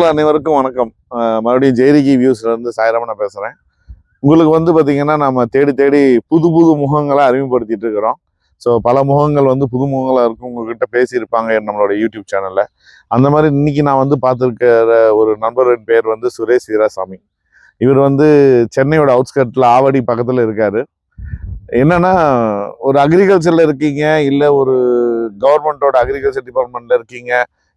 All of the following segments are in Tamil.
அனைவருக்கும் வணக்கம். மறுபடியும் ஜெய்ரிகி வியூஸ்லேருந்து சாய்ராமன் பேசுகிறேன். உங்களுக்கு பார்த்தீங்கன்னா நம்ம தேடி தேடி புது புது முகங்களை அறிமுகப்படுத்திட்டு இருக்கிறோம். ஸோ பல முகங்கள் புது முகங்களாக இருக்கும், உங்ககிட்ட பேசியிருப்பாங்க நம்மளோட யூடியூப் சேனலில். அந்த மாதிரி இன்னைக்கு நான் பார்த்துருக்கிற ஒரு நண்பரின் பேர் சுரேஷ் வீராசாமி. இவர் சென்னையோட அவுட்ஸ்கர்ட்டில் ஆவடி பக்கத்தில் இருக்கார். என்னன்னா, ஒரு அக்ரிகல்ச்சரில் இருக்கீங்க, இல்லை ஒரு கவர்மெண்ட்டோட அக்ரிகல்ச்சர் டிபார்ட்மெண்ட்டில் இருக்கீங்க,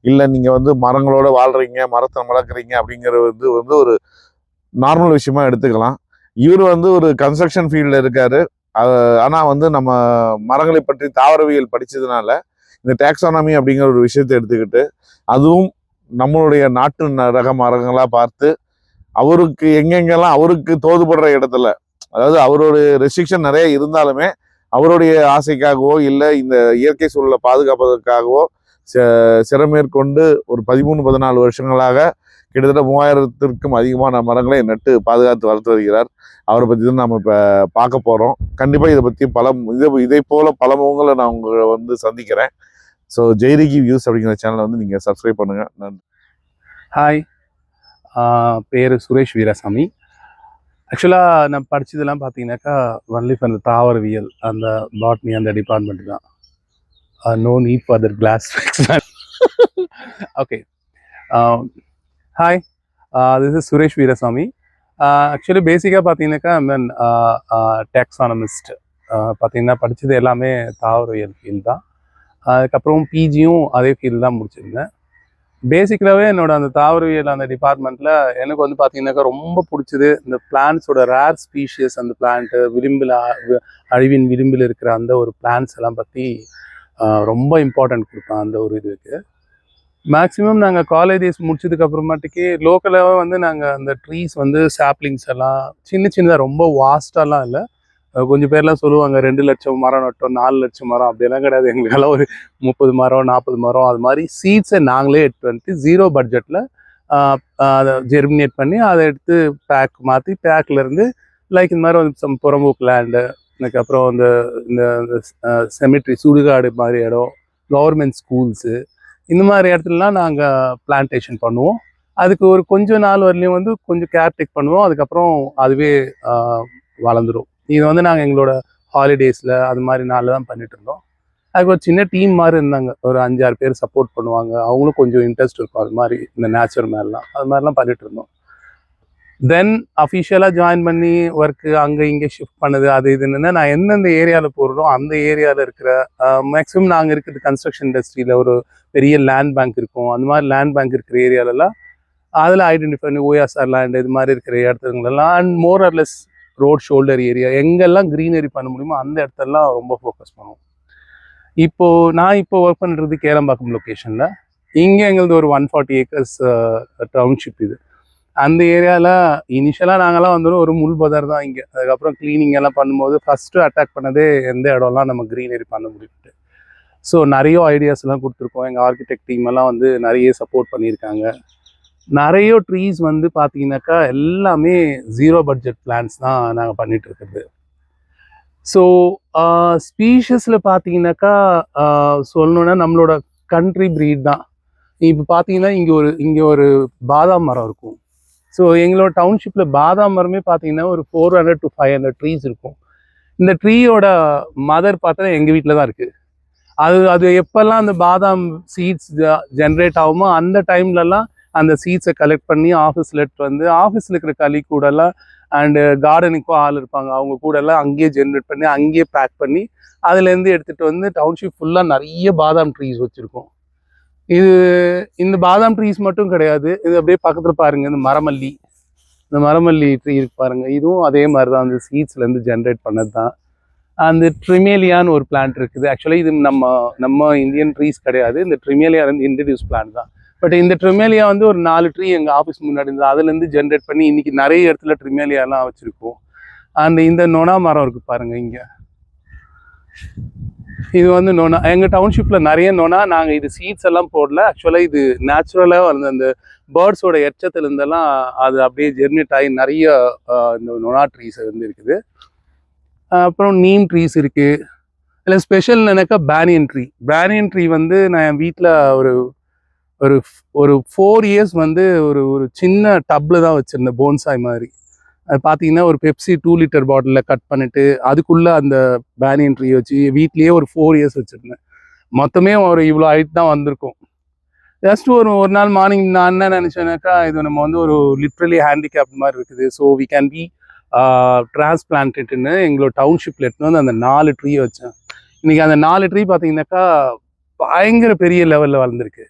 இல்லை நீங்கள் மரங்களோட வாழ்றீங்க, மரத்தை வளர்க்குறீங்க அப்படிங்கிறது ஒரு நார்மல் விஷயமா எடுத்துக்கலாம். இவர் ஒரு கன்ஸ்ட்ரக்ஷன் ஃபீல்டில் இருக்காரு. ஆனால் நம்ம மரங்களை பற்றி தாவரவியல் படித்ததுனால இந்த டாக்ஸானமி அப்படிங்கிற ஒரு விஷயத்தை எடுத்துக்கிட்டு, அதுவும் நம்மளுடைய நாட்டு ரக மரங்களாக பார்த்து அவருக்கு எங்கெங்கெல்லாம் அவருக்கு தோதுபடுற இடத்துல, அதாவது அவருடைய ரெஸ்ட்ரிக்ஷன் நிறைய இருந்தாலுமே அவருடைய ஆசைக்காகவோ இல்லை இந்த இயற்கை சூழலை பாதுகாப்பதற்காகவோ சிறமேற்கொண்டு ஒரு 13-14 வருஷங்களாக கிட்டத்தட்ட 3000த்திற்கும் அதிகமான மரங்களை நட்டு பாதுகாத்து வளர்த்து வருகிறார். அவரை பற்றி தான் நம்ம இப்போ பார்க்க போகிறோம். கண்டிப்பாக இதை பற்றி இதை போல பல முகங்களை நான் உங்களை சந்திக்கிறேன். ஸோ ஜெய்ரிகி வியூஸ் அப்படிங்கிற சேனலை நீங்கள் சப்ஸ்கிரைப் பண்ணுங்கள். நன்றி. ஹாய், பேர் சுரேஷ் வீராசாமி. ஆக்சுவலாக நான் படித்ததெல்லாம் பார்த்தீங்கன்னாக்கா ஒன்லி ஃபார் அந்த தாவரவியல், அந்த பாட்னி, அந்த டிபார்ட்மெண்ட் தான். No need for the glass fix. Okay. Hi, this is Suresh Veerasamy. Actually, basically, பார்த்தீங்கன்னாக்கா taxonomist. பார்த்தீங்கன்னா படித்தது எல்லாமே தாவரவியல் ஃபீல்டு தான். அதுக்கப்புறம் பிஜியும் அதே ஃபீல்டு தான் முடிச்சிருந்தேன். பேசிக்கலாகவே என்னோட அந்த தாவரவியல் அந்த டிபார்ட்மெண்ட்டில் எனக்கு பார்த்தீங்கன்னாக்கா ரொம்ப பிடிச்சது இந்த பிளான்ஸோட ரேர் ஸ்பீஷியஸ், அந்த பிளான்ட்டு அழிவின் விளிம்பில் இருக்கிற அந்த ஒரு பிளான்ஸ் எல்லாம் பற்றி ரொம்ப இம்பார்ட்டன்ட் கொடுப்பேன். அந்த ஒரு இதுக்கு மேக்ஸிமம் நாங்கள் காலேஜ் டேஸ் முடிச்சதுக்கப்புறமாட்டிக்கு லோக்கலாகவே நாங்கள் அந்த ட்ரீஸ் சாப்ளிங்ஸ் எல்லாம் சின்னதாக, ரொம்ப வாஸ்டாலாம் இல்லை. கொஞ்சம் பேர்லாம் சொல்லுவாங்க 2 லட்சம் மரம் நட்டோம், 4 லட்சம் மரம், அப்படியெல்லாம் கிடையாது. எங்களுக்கெல்லாம் ஒரு 30 மரம் 40 மரம் அது மாதிரி சீட்ஸை நாங்களே எடுத்து வந்துட்டு 0 பட்ஜெட்டில் அதை ஜெர்மினேட் பண்ணி அதை எடுத்து பேக் மாற்றி பேக்லேருந்து லைக் இந்த மாதிரி புறம்போக்கு லேண்டு, அதுக்கப்புறம் இந்த செமிட்ரி, சுடுகாடு மாதிரி இடம், கவர்மெண்ட் ஸ்கூல்ஸு, இந்த மாதிரி இடத்துலலாம் நாங்கள் பிளான்டேஷன் பண்ணுவோம். அதுக்கு ஒரு கொஞ்சம் நாள் வரலையும் கொஞ்சம் கேர்டேக் பண்ணுவோம். அதுக்கப்புறம் அதுவே வளர்ந்துடும். இது நாங்கள் எங்களோட ஹாலிடேஸில் அது மாதிரி நாளில் தான் பண்ணிட்டு இருந்தோம். அதுக்கு ஒரு சின்ன டீம் மாதிரி இருந்தாங்க, ஒரு 5-6 பேர் சப்போர்ட் பண்ணுவாங்க. அவங்களும் கொஞ்சம் இன்ட்ரெஸ்ட் இருக்கும் அது மாதிரி, இந்த நேச்சர் மேலாம் அது மாதிரிலாம் பண்ணிட்டு இருந்தோம். தென் அஃபிஷியலாக ஜாயின் பண்ணி ஒர்க்கு அங்கே இங்கே ஷிஃப்ட் பண்ணது அது இதுன்னு நான் எந்தெந்த ஏரியாவில் போகிறோம் அந்த ஏரியாவில் இருக்கிற மேக்ஸிமம் நாங்கள் இருக்கிறது கன்ஸ்ட்ரக்ஷன் இண்டஸ்ட்ரியில் ஒரு பெரிய லேண்ட் பேங்க் இருக்கும். அந்த மாதிரி லேண்ட் பேங்க் இருக்கிற ஏரியாலெல்லாம் அதில் ஐடென்டிஃபை பண்ணி ஓஎஸ்ஆர் லேண்ட் இது மாதிரி இருக்கிற இடத்துங்களெல்லாம் and more or less road shoulder area எங்கெல்லாம் க்ரீனரி பண்ண முடியுமோ அந்த இடத்தெல்லாம் ரொம்ப ஃபோக்கஸ் பண்ணுவோம். நான் இப்போ ஒர்க் பண்ணுறது கேளம்பாக்கம் லொக்கேஷனில். இங்கே எங்களது ஒரு 140 ஏக்கர்ஸ் டவுன்ஷிப். இது அந்த ஏரியாவில் இனிஷியலாக நாங்கள்லாம் ஒரு முள் பதர் தான் இங்கே. அதுக்கப்புறம் க்ளீனிங் எல்லாம் பண்ணும்போது ஃபஸ்ட்டு அட்டாக் பண்ணதே எந்த இடம்லாம் நம்ம க்ரீனரி பண்ண முடியும்ட்டு. ஸோ நிறைய ஐடியாஸ்லாம் கொடுத்துருக்கோம். எங்கள் ஆர்கிடெக்ட் டீம் எல்லாம் நிறைய சப்போர்ட் பண்ணியிருக்காங்க. நிறைய ட்ரீஸ் பார்த்தீங்கன்னாக்கா எல்லாமே 0 பட்ஜெட் பிளான்ஸ் தான் நாங்கள் பண்ணிட்டு இருக்கிறது. ஸோ ஸ்பீஷஸில் பார்த்தீங்கன்னாக்கா சொல்லணுன்னா நம்மளோட கண்ட்ரி ப்ரீட் தான். இப்போ பார்த்தீங்கன்னா இங்கே ஒரு பாதாம் மரம் இருக்கும். ஸோ எங்களோட டவுன்ஷிப்பில் பாதாம் மரமே பார்த்தீங்கன்னா ஒரு 400 to 500 ட்ரீஸ் இருக்கும். இந்த ட்ரீயோட மதர் பார்த்தா எங்கள் வீட்டில் தான் இருக்குது. அது எப்போல்லாம் அந்த பாதாம் சீட்ஸ் ஜென்ரேட் ஆகுமோ அந்த டைம்லலாம் அந்த சீட்ஸை கலெக்ட் பண்ணி ஆஃபீஸில் எடுத்து ஆஃபீஸில் இருக்கிற களி கூடலாம் அண்டு கார்டனிங்க்கும் ஆள் இருப்பாங்க, அவங்க கூடலாம் அங்கேயே ஜென்ரேட் பண்ணி அங்கேயே பேக் பண்ணி அதுலேருந்து எடுத்துகிட்டு டவுன்ஷிப் ஃபுல்லாக நிறைய பாதாம் ட்ரீஸ் வச்சுருக்கோம். இந்த பாதாம் ட்ரீஸ் மட்டும் கிடையாது, இது அப்படியே பக்கத்தில் பாருங்கள், இந்த மரமல்லி ட்ரீ இருக்கு பாருங்கள். இதுவும் அதே மாதிரி தான், அந்த சீட்ஸ்லேருந்து ஜென்ரேட் பண்ணது தான். அந்த ட்ரிமேலியான்னு ஒரு பிளான்ட் இருக்குது. ஆக்சுவலாக இது நம்ம இந்தியன் ட்ரீஸ் கிடையாது, இந்த ட்ரிமேலியா இன்ட்ரடியூஸ் பிளான்ட் தான். பட் இந்த ட்ரிமேலியா ஒரு 4 ட்ரீ எங்கள் ஆஃபீஸ் முன்னாடி இருந்தது. அதுலேருந்து ஜென்ரேட் பண்ணி இன்றைக்கி நிறைய இடத்துல ட்ரிமேலியாலாம் வச்சுருக்கோம். இந்த நொனா மரம் இருக்குது பாருங்கள் இங்கே. இது நொனா. எங்கள் டவுன்ஷிப்பில் நிறைய நொனா. நாங்கள் இது சீட்ஸ் எல்லாம் போடல. ஆக்சுவலாக இது நேச்சுரலாக அந்த பேர்ட்ஸோட எச்சத்துலேருந்தெல்லாம் அது அப்படியே ஜெர்மினேட் ஆகி நிறைய இந்த நொனா ட்ரீஸ் இருக்குது. அப்புறம் நீம் ட்ரீஸ் இருக்குது. இல்லை ஸ்பெஷல் நினைக்கா பேனியன் ட்ரீ நான் என் வீட்டில் ஒரு ஒரு ஒரு 4 இயர்ஸ் வந்து ஒரு ஒரு சின்ன டப்பில் தான் வச்சுருந்தேன், போன்சாய் மாதிரி. அது பார்த்தீங்கன்னா ஒரு பெப்சி 2 லிட்டர் பாட்டிலில் கட் பண்ணிட்டு அதுக்குள்ளே அந்த பேனியன் ட்ரீ வச்சு வீட்லேயே ஒரு 4 இயர்ஸ் வச்சுருந்தேன். மொத்தமே ஒரு இவ்வளோ ஹைட் தான் வந்திருக்கும். ஜஸ்ட் ஒரு ஒரு நாள் மார்னிங் நான் என்ன நினச்சேன்னாக்கா, இது நம்ம வந்து ஒரு லிட்ரலி ஹேண்டிகேப்ட் மாதிரி இருக்குது, ஸோ வி கேன் பி டிரான்ஸ்பிளான்டட்னு எங்களோட டவுன்ஷிப்பில் எடுத்துன்னு வந்து அந்த 4 ட்ரீ வச்சேன். இன்றைக்கி அந்த 4 ட்ரீ பார்த்தீங்கன்னாக்கா பயங்கர பெரிய லெவலில் வளர்ந்துருக்கு.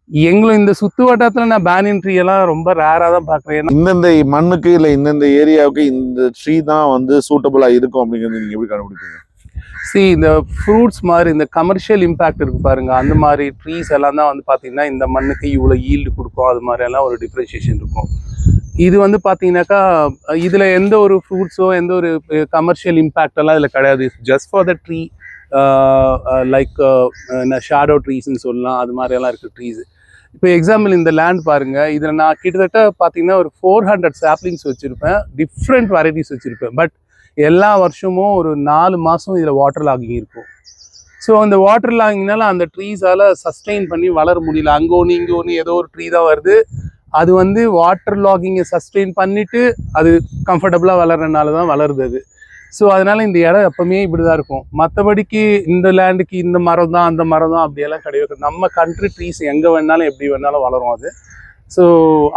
எங்களும் இந்த சுற்று வட்டாரத்தில் நான் பேனியன் ட்ரீ எல்லாம் ரொம்ப ரேராக தான் பார்க்குறேன். இந்தந்த மண்ணுக்கு இல்லை இந்தந்த ஏரியாவுக்கு இந்த ட்ரீ தான் வந்து சூட்டபுளாக இருக்கும் அப்படிங்கிறது நீங்கள் எப்படி கண்டுபிடிப்பீங்க? இந்த ஃப்ரூட்ஸ் மாதிரி இந்த கமர்ஷியல் இம்பேக்ட் இருக்கு பாருங்க, அந்த மாதிரி ட்ரீஸ் எல்லாம் தான் வந்து பார்த்தீங்கன்னா இந்த மண்ணுக்கு இவ்வளோ ஈல்டு கொடுக்கும், அது மாதிரி எல்லாம் ஒரு டிஃப்ரென்ஷியேஷன் இருக்கும். இது வந்து பார்த்தீங்கன்னாக்கா இதில் எந்த ஒரு ஃப்ரூட்ஸோ எந்த ஒரு கமர்ஷியல் இம்பேக்ட் எல்லாம் இதில் கிடையாது. Just for the tree, like shadow ட்ரீஸ்ன்னு சொல்லலாம், அது மாதிரியெல்லாம் இருக்குது ட்ரீஸ். இப்போ எக்ஸாம்பிள் இந்த லேண்ட் பாருங்கள், இதில் நான் கிட்டத்தட்ட பார்த்தீங்கன்னா ஒரு 400 சாப்ளிங்ஸ் வச்சுருப்பேன், டிஃப்ரெண்ட் வெரைட்டிஸ் வச்சுருப்பேன். பட் எல்லா வருஷமும் ஒரு 4 மாதம் இதில் வாட்டர் லாகிங் இருக்கும். ஸோ அந்த வாட்டர் லாகிங்னால அந்த ட்ரீஸால் சஸ்டெயின் பண்ணி வளர முடியல. அங்கே ஒன்று இங்கே ஒன்று ஏதோ ஒரு ட்ரீ தான் வருது, அது வந்து வாட்டர் லாகிங்கை சஸ்டெயின் பண்ணிவிட்டு அது கம்ஃபர்டபுளாக வளர்றதுனால தான் வளருது அது. ஸோ அதனால் இந்த இடம் எப்பவுமே இப்படி தான் இருக்கும். மற்றபடிக்கு இந்த லேண்டுக்கு இந்த மரம் தான் அந்த மரம் தான் அப்படியெல்லாம் கிடையாது. நம்ம கண்ட்ரி ட்ரீஸ் எங்கே வேணாலும் எப்படி வேணாலும் வளரும் அது. ஸோ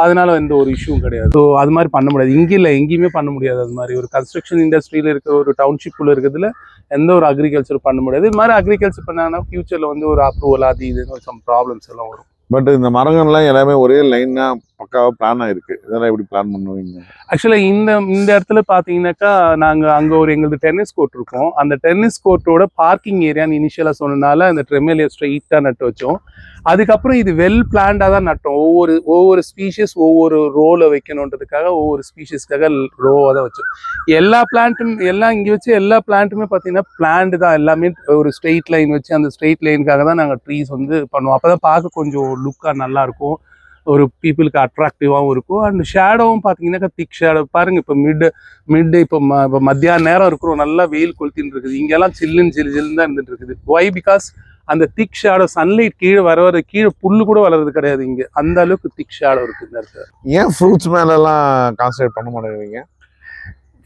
அதனால எந்த ஒரு இஷ்யூவும் கிடையாது. ஸோ அது மாதிரி பண்ண முடியாது, இங்கே இல்லை எங்கேயுமே பண்ண முடியாது. அது மாதிரி ஒரு கன்ஸ்ட்ரக்ஷன் இண்டஸ்ட்ரியில் இருக்கிற ஒரு டவுன்ஷிப்புள்ள இருக்கிறதுல எந்த ஒரு அக்ரிகல்ச்சர் பண்ண முடியாது. இது மாதிரி அக்ரிகல்ச்சர் பண்ணாங்கன்னா ஃபியூச்சரில் வந்து ஒரு அப்ரூவல் அது இதுன்னு சம் ப்ராப்ளம்ஸ் எல்லாம் வரும். பட் இந்த மரங்கள்லாம் எல்லாமே ஒரே லைனாக பக்காவாக பிளான் ஆகிருக்கு. இதெல்லாம் எப்படி பிளான் பண்ணுவீங்க? ஆக்சுவலாக இந்த இடத்துல பார்த்தீங்கன்னாக்கா நாங்கள் அங்கே ஒரு எங்களுக்கு டென்னிஸ் கோர்ட் இருக்கும். அந்த டென்னிஸ் கோர்ட்டோட பார்க்கிங் ஏரியான்னு இனிஷியலாக சொன்னதுனால அந்த ட்ரெமேலியா ஸ்ட்ரெயிட்டாக நட்டு வச்சோம். அதுக்கப்புறம் இது வெல் பிளான்டாக தான் நட்டோம். ஒவ்வொரு ஸ்பீஷிஸ் ஒவ்வொரு ரோவில் வைக்கணுன்றதுக்காக ஒவ்வொரு ஸ்பீஷிஸ்க்காக ரோவாக தான் வச்சோம். எல்லா பிளான்ட்டும் எல்லாம் இங்கே வச்சு எல்லா பிளான்ட்டுமே பார்த்தீங்கன்னா பிளான்ட் தான் எல்லாமே. ஒரு ஸ்ட்ரெயிட் லைன் வச்சு அந்த ஸ்ட்ரெயிட் லைனுக்காக தான் நாங்கள் ட்ரீஸ் வந்து பண்ணுவோம். அப்போ தான் பார்க்க கொஞ்சம் லுக்காக நல்லாயிருக்கும், ஒரு பீப்புளுக்கு அட்ராக்டிவாகவும் இருக்கும். அண்ட் ஷேடோவும் பார்த்தீங்கன்னாக்கா திக் ஷேடோ பாருங்கள். இப்போ மிட் இப்போ மத்தியான நேரம் இருக்கிறோம், நல்லா வெயில் கொளுத்தின்னு இருக்குது. இங்கெல்லாம் சில்லுன்னு தான் இருந்துட்டு இருக்குது. ஒய்? பிகாஸ் அந்த திக் ஷேடோ சன்லைட் கீழே வர கீழே புல்லு கூட வளர்றது கிடையாது இங்கே, அந்த அளவுக்கு திக் ஷேடோ இருக்குது இந்த இடத்துல. ஏன் ஃப்ரூட்ஸ் மேலெல்லாம் கான்சன்ட்ரேட் பண்ண மாட்டேங்கிறீங்க?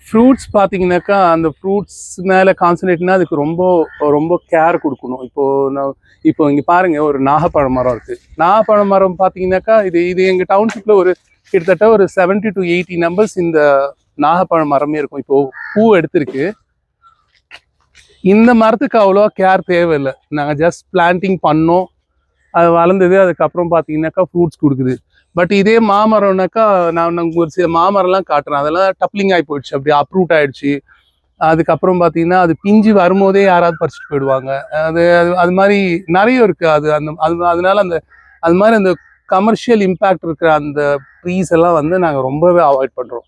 ஃப்ரூட்ஸ் பார்த்தீங்கன்னாக்கா அந்த ஃப்ரூட்ஸ் மேலே கான்சன்ட்ரேட்னா அதுக்கு ரொம்ப ரொம்ப கேர் கொடுக்கணும். இப்போ இங்கே பாருங்கள், ஒரு நாகப்பழம் மரம் இருக்குது. நாகப்பழம் மரம் பார்த்தீங்கன்னாக்கா இது எங்கள் டவுன்ஷிப்பில் ஒரு கிட்டத்தட்ட ஒரு 70 to 80 நம்பர்ஸ் இந்த நாகப்பழம் மரமே இருக்கும். இப்போது பூ எடுத்திருக்கு. இந்த மரத்துக்கு அவ்வளோவா கேர் தேவையில்லை. நாங்கள் ஜஸ்ட் பிளான்டிங் பண்ணோம், அது வளர்ந்தது, அதுக்கப்புறம் பார்த்தீங்கன்னாக்கா ஃப்ரூட்ஸ் கொடுக்குது. பட் இதே மாமரம்னாக்கா நான் ஒரு சில மாமரம்லாம் காட்டுறேன், அதெல்லாம் டப்ளிங் ஆகி போயிடுச்சு, அப்படி அப்ரூட் ஆகிடுச்சு. அதுக்கப்புறம் பார்த்தீங்கன்னா அது பிஞ்சு வரும்போதே யாராவது பறிச்சுட்டு போயிடுவாங்க. அது மாதிரி நிறைய இருக்குது. அதனால அது மாதிரி அந்த கமர்ஷியல் இம்பேக்ட் இருக்கிற அந்த ட்ரீஸ் எல்லாம் வந்து நாங்கள் ரொம்பவே அவாய்ட் பண்ணுறோம்.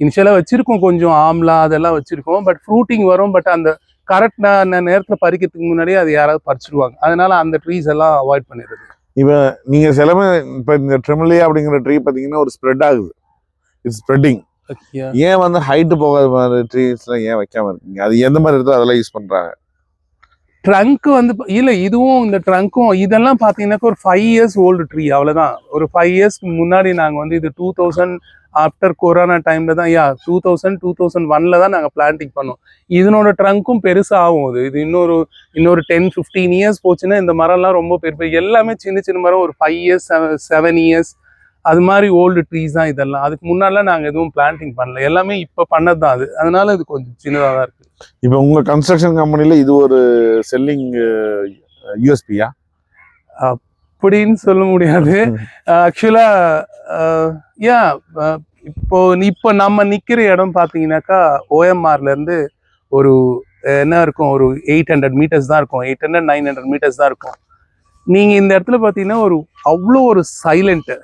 இனிஷியலாக வச்சுருக்கோம், கொஞ்சம் ஆம்லா அதெல்லாம் வச்சுருக்கோம். பட் ஃப்ரூட்டிங் வரும், பட் அந்த கரெக்டான நேரத்தில் பறிக்கிறதுக்கு முன்னாடியே அது யாராவது பறிச்சிடுவாங்க. அதனால அந்த ட்ரீஸ் எல்லாம் அவாய்ட் பண்ணிடுறது. இப்போ நீங்கள் சிலமே இப்போ இந்த ட்ரெமலியா அப்படிங்கிற ட்ரீ பார்த்தீங்கன்னா ஒரு ஸ்ப்ரெட் ஆகுது, இட்ஸ் ஸ்ப்ரெட்டிங். ஏன் வந்து ஹைட்டு போகாத மாதிரி ட்ரீஸ்லாம் ஏன் வைக்காம இருக்கீங்க? அது எந்த மாதிரி இருக்கோ அதெல்லாம் யூஸ் பண்ணுறாங்க. ட்ரங்க் வந்து இல்லை, இதுவும் இந்த ட்ரங்க்கும் இதெல்லாம் பார்த்தீங்கன்னாக்கா ஒரு 5 years ஓல்டு ட்ரீ, அவ்வளோதான். ஒரு 5 yearsக்கு முன்னாடி நாங்கள் வந்து இது 2000 ஆஃப்டர் கொரோனா டைமில் தான் 2001 தான் நாங்கள் பிளான்டிங் பண்ணோம். இதனோட ட்ரங்க்கும் பெருசாக ஆகும். இது இன்னொரு 10-15 years போச்சுன்னா இந்த மரம்லாம் ரொம்ப பெரிய எல்லாமே சின்ன மரம், ஒரு 5 years 7 years அது மாதிரி ஓல்டு ட்ரீஸ் தான் இதெல்லாம். அதுக்கு முன்னாடிலாம் நாங்கள் எதுவும் பிளான்டிங் பண்ணல, எல்லாமே இப்போ பண்ணது தான் அது. அதனால இது கொஞ்சம் சின்னதாக தான் இருக்குது. இப்போ உங்கள் கன்ஸ்ட்ரக்ஷன் கம்பெனியில் இது ஒரு செல்லிங் யூஎஸ்பியா அப்படின்னு சொல்ல முடியாது. ஆக்சுவலாக இப்போ நம்ம நிற்கிற இடம் பார்த்தீங்கன்னாக்கா OMRலேருந்து ஒரு என்ன இருக்கும், ஒரு 800 meters தான் இருக்கும், 800-900 meters தான் இருக்கும். நீங்கள் இந்த இடத்துல பார்த்தீங்கன்னா அவ்வளோ ஒரு சைலண்ட்டு,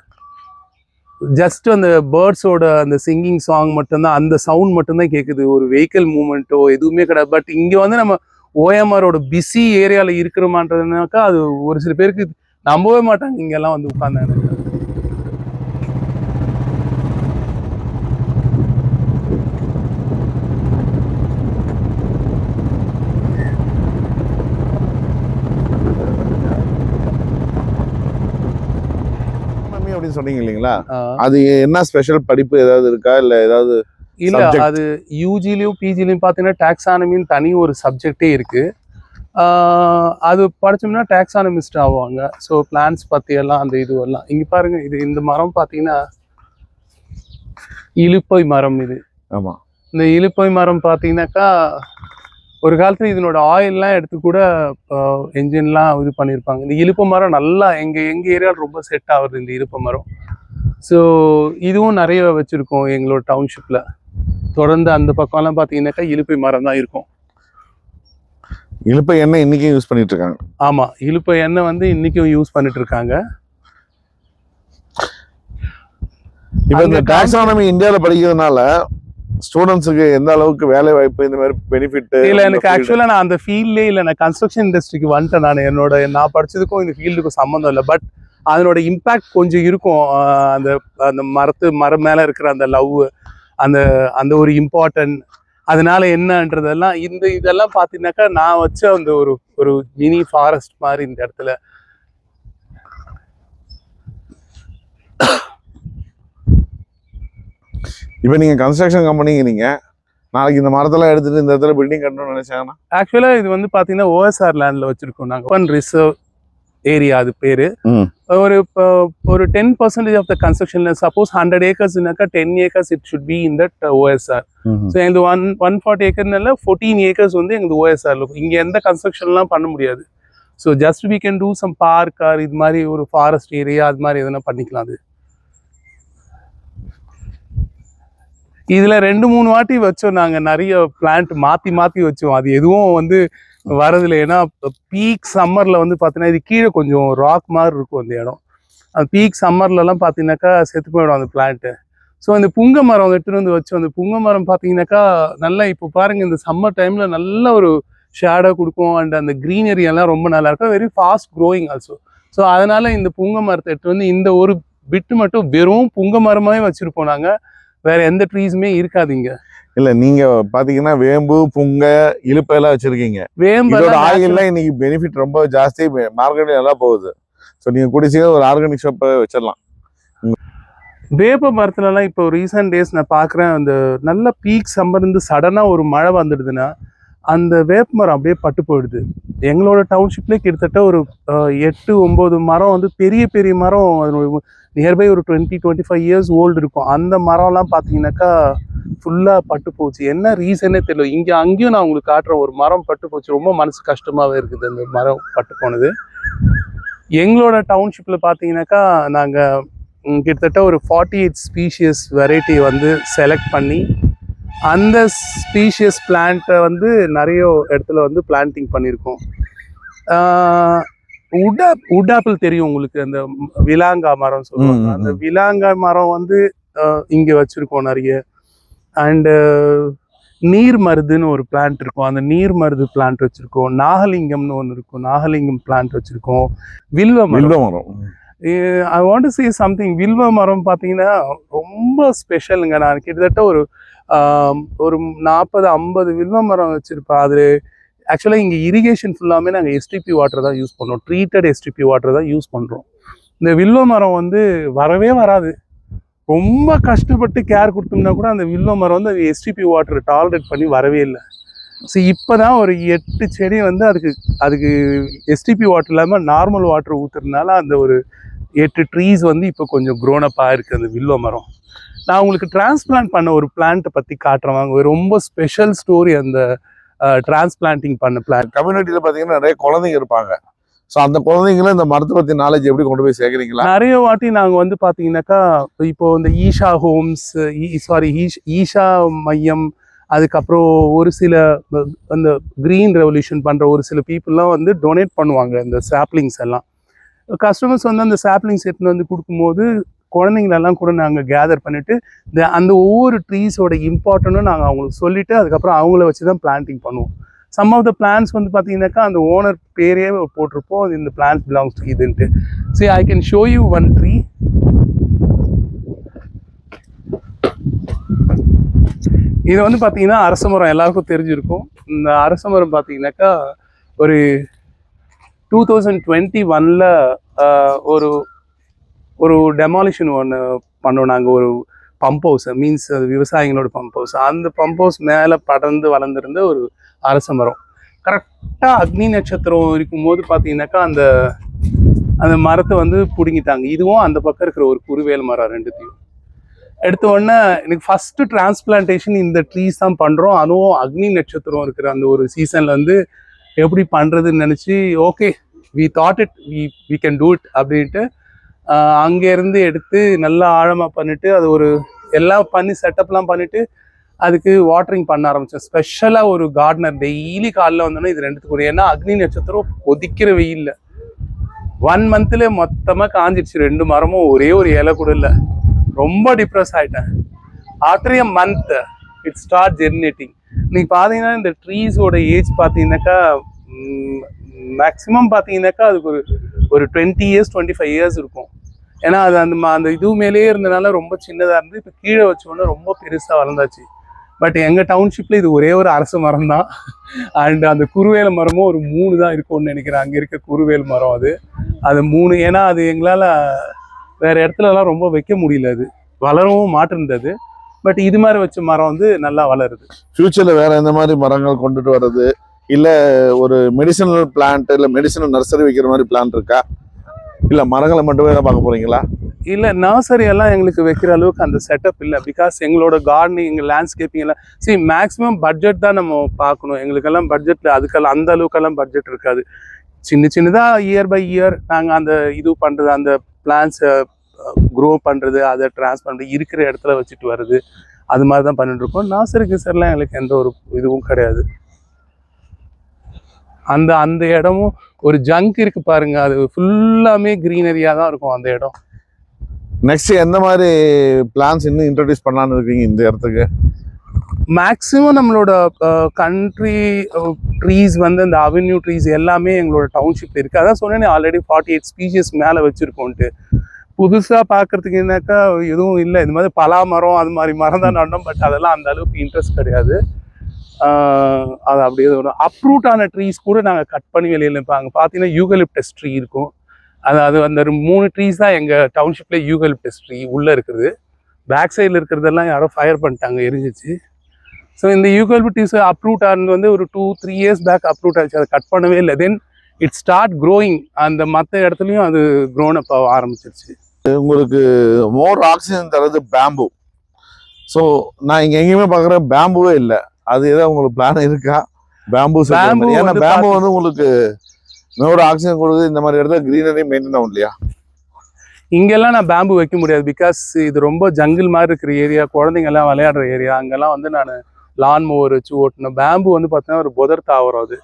ஜஸ்ட் அந்த பேர்ட்ஸோட அந்த சிங்கிங் சாங் மட்டும்தான், அந்த சவுண்ட் மட்டும்தான் கேட்குது. ஒரு வெஹிக்கிள் மூமெண்ட்டோ எதுவுமே கிடையாது. பட் இங்கே வந்து நம்ம OMRோட பிஸி ஏரியாவில் இருக்கிறோமான்றதுனாக்கா அது ஒரு சில பேருக்கு நம்பவே மாட்டாங்க இங்கெல்லாம் வந்து உட்காந்தாங்க. அப்படின்னு சொன்னீங்க இல்லைங்களா, ஆஹ் அது என்ன ஸ்பெஷல் படிப்பு ஏதாவது இருக்கா இல்ல ஏதாவது இல்ல subject? அது யூஜிலையும் பிஜிலையும் பார்த்தீங்கன்னா டாக்ஸானமின்னு தனி ஒரு சப்ஜெக்டே இருக்கு. அது படிச்சோம்னா டாக்ஸானமிஸ்ட் ஆவாங்க. ஸோ பிளான்ஸ் பத்தி எல்லாம் அந்த இதுவெல்லாம் இங்க பாருங்க. இது இந்த மரம் பார்த்தீங்கன்னா இலுப்பை மரம். இது ஆமா. இந்த இலுப்பை மரம் பார்த்தீங்கன்னாக்கா ஒரு காலத்துல இதனோட ஆயில்லாம் எடுத்து கூட என்ஜின்லாம் இது பண்ணியிருப்பாங்க. இந்த இலுப்பை மரம் நல்லா எங்க ஏரியாவில் ரொம்ப செட் ஆகுது இந்த இலுப்பை மரம். ஸோ இதுவும் நிறைய வச்சிருக்கோம் எங்களோட டவுன்ஷிப்ல. தொடர்ந்து அந்த பக்கம்லாம் பார்த்தீங்கன்னாக்கா இலுப்பை மரம் தான் இருக்கும். இலுப்பை எண்ணெய் இன்னைக்கும் யூஸ் பண்ணிட்டு இருக்காங்க. ஆமா, இலுப்பை எண்ணெய் வந்து இன்னைக்கும் யூஸ் பண்ணிட்டு இருக்காங்க. இப்போ இந்த டாக்ஸானமி இந்தியாவில படிக்கிறதுனால ஸ்டூடெண்ட்ஸுக்கு எந்த அளவுக்கு வேலை வாய்ப்பு இந்த மாதிரி பெனிஃபிட்? இல்ல எனக்கு ஆக்சுவலா நான் அந்த ஃபீல்ட்லேயே இல்லை. நான் கன்ஸ்ட்ரக்ஷன் இண்டஸ்ட்ரிக்கு வந்துட்டேன். நான் படிச்சதுக்கும் இந்த ஃபீல்டுக்கும் சம்மந்தம் இல்லை. பட் அதனோட இம்பேக்ட் கொஞ்சம் இருக்கும். அந்த அந்த மரம் மேல இருக்கிற அந்த லவ், அந்த அந்த ஒரு இம்பார்ட்டன்ட், அதனால என்னன்றதெல்லாம் இதெல்லாம் பார்த்தீங்கன்னாக்கா நான் வச்ச அந்த ஒரு மினி ஃபாரஸ்ட் மாதிரி இந்த இடத்துல. இப்போ நீங்க கன்ஸ்ட்ரக்ஷன் கம்பெனிங்கிறீங்க, நாளைக்கு இந்த மரத்தெல்லாம் எடுத்துட்டு இந்த இடத்துல பில்டிங் கட்டணும்னு நினைச்சாங்கன்னா? ஆக்சுவலா இது வந்து பாத்தீங்கன்னா OSR லேண்ட்ல வச்சிருக்கோம் நாங்க. ஓப்பன் ரிசர்வ் ஏரியா அது பேரு. ஒரு 10% ஆஃப் த கன்ஸ்ட்ரக்ஷன்ல சப்போஸ் 100 ஏக்கர்ஸ்னாக்கா 10 acres it should be in that OSR. So எங்க 140 ஏக்கர்னால 14 ஏக்கர்ஸ் வந்து எங்க OSR இருக்கும். இங்க எந்த கன்ஸ்ட்ரக்ஷன்லாம் பண்ண முடியாது. So just we can do some park or இது மாதிரி ஒரு ஃபாரஸ்ட் ஏரியா அது மாதிரி எதனா பண்ணிக்கலாம். அது இதுல 2-3 வாட்டி வச்சோம் நாங்க. நிறைய பிளான்ட் மாத்தி வச்சோம். அது எதுவும் வந்து வரதில்லை. ஏன்னா பீக் சம்மர்ல வந்து பாத்தீங்கன்னா இது கீழே கொஞ்சம் ராக் மாதிரி இருக்கும் அந்த இடம். அந்த பீக் சம்மர்ல எல்லாம் பாத்தீங்கன்னாக்கா செத்து போயிடும் அந்த பிளான்ட். ஸோ அந்த புங்க மரம் எடுத்துட்டு வந்து வச்சோம். அந்த புங்க மரம் பாத்தீங்கன்னாக்கா நல்லா இப்போ பாருங்க இந்த சம்மர் டைம்ல நல்ல ஒரு ஷேடோ கொடுக்கும். அண்ட் அந்த க்ரீனரி எல்லாம் ரொம்ப நல்லா இருக்கும். Very fast growing also. So அதனால இந்த புங்க மரத்தை எடுத்து வந்து இந்த ஒரு பிட்டு மட்டும் வெறும் புங்க மரமாவே வச்சிருப்போம் நாங்க. வேற எந்த ட்ரீஸுமே இருக்காதுங்க. இல்ல நீங்க பாத்தீங்கன்னா வேம்பு, புங்க, இலுப்பை எல்லாம் வச்சிருக்கீங்க. வேம்பு ஆயில்லாம் இன்னைக்கு பெனிஃபிட் ரொம்ப ஜாஸ்தி, மார்க்கெட்ல நல்லா போகுது. ஸோ நீங்க குடிச்சீங்க ஒரு ஆர்கானிக் ஷாப் வச்சிடலாம். வேப்ப மரத்துல எல்லாம் இப்போ ரீசெண்ட் டேஸ் நான் பாக்குறேன். அந்த நல்ல பீக் சம்மர் இருந்து சடனா ஒரு மழை வந்துடுதுன்னா அந்த வேப்ப மரம் அப்படியே பட்டு போயிடுது. எங்களோட டவுன்ஷிப்லேயே கிட்டத்தட்ட ஒரு 8-9 மரம் வந்து பெரிய பெரிய மரம் நியர்பை ஒரு 20-25 இயர்ஸ் ஓல்டு இருக்கும். அந்த மரம்லாம் பார்த்தீங்கன்னாக்கா ஃபுல்லாக பட்டு போச்சு. என்ன ரீசனே தெரியல. அங்கேயும் நான் உங்களுக்கு காட்டுறேன். ஒரு மரம் பட்டு போச்சு. ரொம்ப மனசு கஷ்டமாகவே இருக்குது அந்த மரம் பட்டு போனது. எங்களோட டவுன்ஷிப்பில் பார்த்தீங்கன்னாக்கா நாங்கள் கிட்டத்தட்ட ஒரு 48 ஸ்பீஷியஸ் வெரைட்டி வந்து செலக்ட் பண்ணி அந்த ஸ்பீஷியஸ் பிளான்ட்டை வந்து நிறைய இடத்துல வந்து பிளான்டிங் பண்ணியிருக்கோம். உட் ஆப்பிள் தெரியும் உங்களுக்கு, அந்த விலாங்கா மரம் சொல்லுவாங்க. அந்த விலாங்கா மரம் வந்து இங்க வச்சிருக்கோம் நிறைய. அண்டு நீர் மருதுன்னு ஒரு பிளான்ட் இருக்கும். அந்த நீர் மருது பிளான்ட் வச்சிருக்கோம். நாகலிங்கம்னு ஒன்று இருக்கும். நாகலிங்கம் பிளான்ட் வச்சிருக்கோம். வில்வ மரம். I want to say something. வில்வ மரம் பார்த்தீங்கன்னா ரொம்ப ஸ்பெஷலுங்க. நான் கிட்டத்தட்ட ஒரு 40-50 வில்வ மரம் வச்சிருப்பேன். அது ஆக்சுவலாக இங்கே இரிகேஷன் ஃபுல்லாமே நாங்கள் எஸ்டிபி வாட்டர் தான் யூஸ் பண்ணுறோம். ட்ரீட்டட் எஸ்டிபி வாட்டர் தான் யூஸ் பண்ணுறோம். இந்த வில்வ மரம் வந்து வரவே வராது. ரொம்ப கஷ்டப்பட்டு கேர் கொடுத்தோம்னா கூட அந்த வில்வ மரம் வந்து அது எஸ்டிபி வாட்டர் டாலரேட் பண்ணி வரவே இல்லை. ஸோ இப்போ தான் ஒரு 8 செடி வந்து அதுக்கு எஸ்டிபி வாட்டர் இல்லாமல் நார்மல் வாட்டர் ஊற்றுறதுனால அந்த ஒரு 8 ட்ரீஸ் வந்து இப்போ கொஞ்சம் க்ரோனப்பாக இருக்குது அந்த வில்வ மரம். நான் உங்களுக்கு டிரான்ஸ்பிளான்ட் பண்ண ஒரு பிளான்ட்டை பற்றி காட்டுறவாங்க. ரொம்ப ஸ்பெஷல் ஸ்டோரி அந்த டிரான்ஸ்பிளான்டிங் பண்ண பிளான்ட். கம்யூனிட்டியில் பார்த்தீங்கன்னா நிறைய குழந்தைங்க இருப்பாங்க. ஸோ அந்த குழந்தைங்களும் இந்த மரத்தை பற்றி நாலேஜ் எப்படி கொண்டு போய் சேர்க்குறீங்களா? நிறைய வாட்டி நாங்கள் வந்து பார்த்தீங்கன்னாக்கா இப்போ இந்த ஈஷா ஹோம்ஸ், ஈஷா மையம், அதுக்கப்புறம் ஒரு சில அந்த க்ரீன் ரெவல்யூஷன் பண்ணுற ஒரு சில பீப்புளெலாம் வந்து டொனேட் பண்ணுவாங்க இந்த சாப்ளிங்ஸ் எல்லாம். கஸ்டமர்ஸ் வந்து அந்த சாப்ளிங்ஸ் எடுத்துன்னு வந்து கொடுக்கும்போது குழந்தைங்களெல்லாம் கூட நாங்கள் கேதர் பண்ணிவிட்டு அந்த ஒவ்வொரு ட்ரீஸோட இம்பார்ட்டன்ட்டும் நாங்கள் அவங்களுக்கு சொல்லிவிட்டு அதுக்கப்புறம் அவங்கள வச்சு தான் பிளான்டிங் பண்ணுவோம். சம் ஆஃப் த பிளான்ஸ் வந்து பார்த்தீங்கன்னாக்கா அந்த ஓனர் பேரே போட்டிருப்போம், இந்த பிளான்ஸ் பிலாங்ஸ் டு இதுன்ட்டு. சரி, I can show you one tree. இது வந்து பார்த்தீங்கன்னா அரச மரம், எல்லாருக்கும் தெரிஞ்சிருக்கும். இந்த அரச மரம் பார்த்தீங்கன்னாக்கா ஒரு 2021 ஒரு ஒரு டெமாலிஷன் ஒன்று பண்ணோம் நாங்கள். ஒரு பம்ப் ஹவுஸ், மீன்ஸ் அது விவசாயிகளோட பம்ப் ஹவுஸ். அந்த பம்ப் ஹவுஸ் மேலே படர்ந்து வளர்ந்துருந்த ஒரு அரச மரம். கரெக்டாக அக்னி நட்சத்திரம் இருக்கும்போது பார்த்தீங்கன்னாக்கா அந்த அந்த மரத்தை வந்து பிடுங்கிட்டாங்க. இதுவும் அந்த பக்கம் இருக்கிற ஒரு குருவேல் மரம், ரெண்டுத்தையும் எடுத்த உடனே எனக்கு ஃபஸ்ட்டு டிரான்ஸ்பிளான்டேஷன் இந்த ட்ரீஸ் தான் பண்ணுறோம். அதுவும் அக்னி நட்சத்திரம் இருக்கிற அந்த ஒரு சீசனில் வந்து எப்படி பண்ணுறதுன்னு நினச்சி, okay we thought it, we can do it அப்படின்ட்டு அங்கேருந்து எடுத்து நல்லா ஆழமாக பண்ணிவிட்டு அது ஒரு எல்லாம் பண்ணி செட்டப்லாம் பண்ணிவிட்டு அதுக்கு வாட்டரிங் பண்ண ஆரம்பித்தேன். ஸ்பெஷலாக ஒரு கார்டனர் டெய்லி காலைல வந்தோன்னா இது ரெண்டுத்துக்கு. ஏன்னா அக்னி நட்சத்திரம் கொதிக்கிற வெயில்ல 1 மந்த்ல மொத்தமாக காஞ்சிடுச்சு. 2 மரமும் ஒரே ஒரு இலை கூட இல்லை. ரொம்ப டிப்ரெஸ் ஆகிட்டேன். After a month it start germinating. இன்னைக்கு பார்த்தீங்கன்னா இந்த ட்ரீஸோட ஏஜ் பார்த்தீங்கன்னாக்கா மேக்ஸிமம் பார்த்தீங்கன்னாக்கா அதுக்கு ஒரு 20 இயர்ஸ் 25 இயர்ஸ் இருக்கும். ஏன்னா அது அந்த இது மேலேயே இருந்தனால ரொம்ப சின்னதாக இருந்து இப்போ கீழே வச்சோன்னா ரொம்ப பெருசாக வளர்ந்தாச்சு. பட் எங்கள் டவுன்ஷிப்பில் இது ஒரே ஒரு அரச மரம் தான். அண்ட் அந்த குருவேல மரமும் ஒரு 3 தான் இருக்கும்னு நினைக்கிறேன். அங்கே இருக்க குருவேல் மரம் அது 3. ஏன்னா அது எங்களால் வேறு இடத்துலலாம் ரொம்ப வைக்க முடியல, அது வளரவும் மாட்டிருந்தது. பட் இது மாதிரி வச்ச மரம் வந்து நல்லா வளருது. ஃபியூச்சரில் வேற எந்த மாதிரி மரங்கள் கொண்டுட்டு வர்றது, இல்லை ஒரு மெடிசனல் பிளான்ட் இல்லை மெடிசனல் நர்சரி வைக்கிற மாதிரி பிளான் இருக்கா, இல்லை மரங்களை மட்டுமே தான் பார்க்க போகிறீங்களா? இல்லை, நர்சரி எல்லாம் எங்களுக்கு வைக்கிற அளவுக்கு அந்த செட்டப் இல்லை. பிகாஸ் எங்களோட கார்டனிங், எங்கள் லேண்ட்ஸ்கேப்பிங் எல்லாம் மேக்ஸிமம் பட்ஜெட் தான் நம்ம பார்க்கணும். எங்களுக்கெல்லாம் பட்ஜெட்டில் அதுக்கெல்லாம் அந்த அளவுக்கெல்லாம் பட்ஜெட் இருக்காது. சின்னதாக இயர் பை இயர் நாங்கள் அந்த இது பண்ணுறது, அந்த பிளான்ஸை க்ரோ பண்ணுறது, அதை ட்ரான்ஸ்ஃபர் பண்ணுறது, இருக்கிற இடத்துல வச்சுட்டு வர்றது, அது மாதிரி தான் பண்ணிட்டு இருக்கோம். நர்சரிக்கு சார்லாம் எங்களுக்கு எந்த ஒரு இதுவும் கிடையாது. அந்த இடமும் ஒரு ஜங்க் இருக்கு பாருங்க, அது ஃபுல்லாமே க்ரீனரியாக தான் இருக்கும் அந்த இடம். நெக்ஸ்ட் எந்த மாதிரி பிளான்ஸ் இன்னும் இன்ட்ரடியூஸ் பண்ணலான்னு இருக்கீங்க இந்த இடத்துக்கு? மேக்ஸிமம் நம்மளோட கண்ட்ரி ட்ரீஸ் வந்து இந்த அவென்யூ ட்ரீஸ் எல்லாமே எங்களோட டவுன்ஷிப் இருக்குது. அதான் சொன்னேன் ஆல்ரெடி 48 ஸ்பீஷிஸ் மேலே வச்சுருக்கோன்ட்டு. புதுசாக பார்க்குறதுக்கு என்னக்கா எதுவும் இல்லை. இது மாதிரி பலா மரம் அது மாதிரி மரம் தான் நடணும். பட் அதெல்லாம் அந்த அளவுக்கு இன்ட்ரெஸ்ட் கிடையாது. அது அப்படியே வரும். அப்ரூட்டான ட்ரீஸ் கூட நாங்கள் கட் பண்ணி வெளியில் இப்போ அங்கே பார்த்தீங்கன்னா யூகலிப்டஸ் ட்ரீ இருக்கும். அது அந்த 3 ட்ரீஸ் தான் எங்கள் டவுன்ஷிப்பில் யூகலிப்டஸ் ட்ரீ உள்ளே இருக்குது. பேக் சைடில் இருக்கிறதெல்லாம் யாரோ ஃபயர் பண்ணிட்டாங்க, எரிஞ்சிச்சு. ஸோ இந்த யூகலிப்டஸ் அப்ரூட் ஆனது வந்து ஒரு 2-3 இயர்ஸ் பேக் அப்ரூட் ஆச்சு. அதை கட் பண்ணவே இல்லை. Then it start growing. அந்த மற்ற இடத்துலையும் அது க்ரோன் அப் ஆக ஆரம்பிச்சிருச்சு. உங்களுக்கு மோர் ஆக்சிஜன் தரது பேம்பு. ஸோ நான் இங்கே எங்கேயுமே பார்க்குறேன் பேம்புவே இல்லை. அது ஏதாவது உங்களுக்கு பிளான் இருக்கா? பேம்பு ஏன்னா பேம்பு வந்து உங்களுக்கு மோர் ஆக்சிஜன் கொடுக்குது. இந்த மாதிரி இடத்துல க்ரீனரி மெயின்டைன் ஆகும் இல்லையா? இங்கெல்லாம் நான் பேம்பு வைக்க முடியாது. பிகாஸ் இது ரொம்ப ஜங்கிள் மாதிரி இருக்கிற ஏரியா, குழந்தைங்கெல்லாம் விளையாடுற ஏரியா. அங்கெல்லாம் வந்து நான் லான் மோவர் வச்சு ஓட்டணும். பேம்பு வந்து பார்த்தீங்கன்னா ஒரு புதர் தாவரம். அது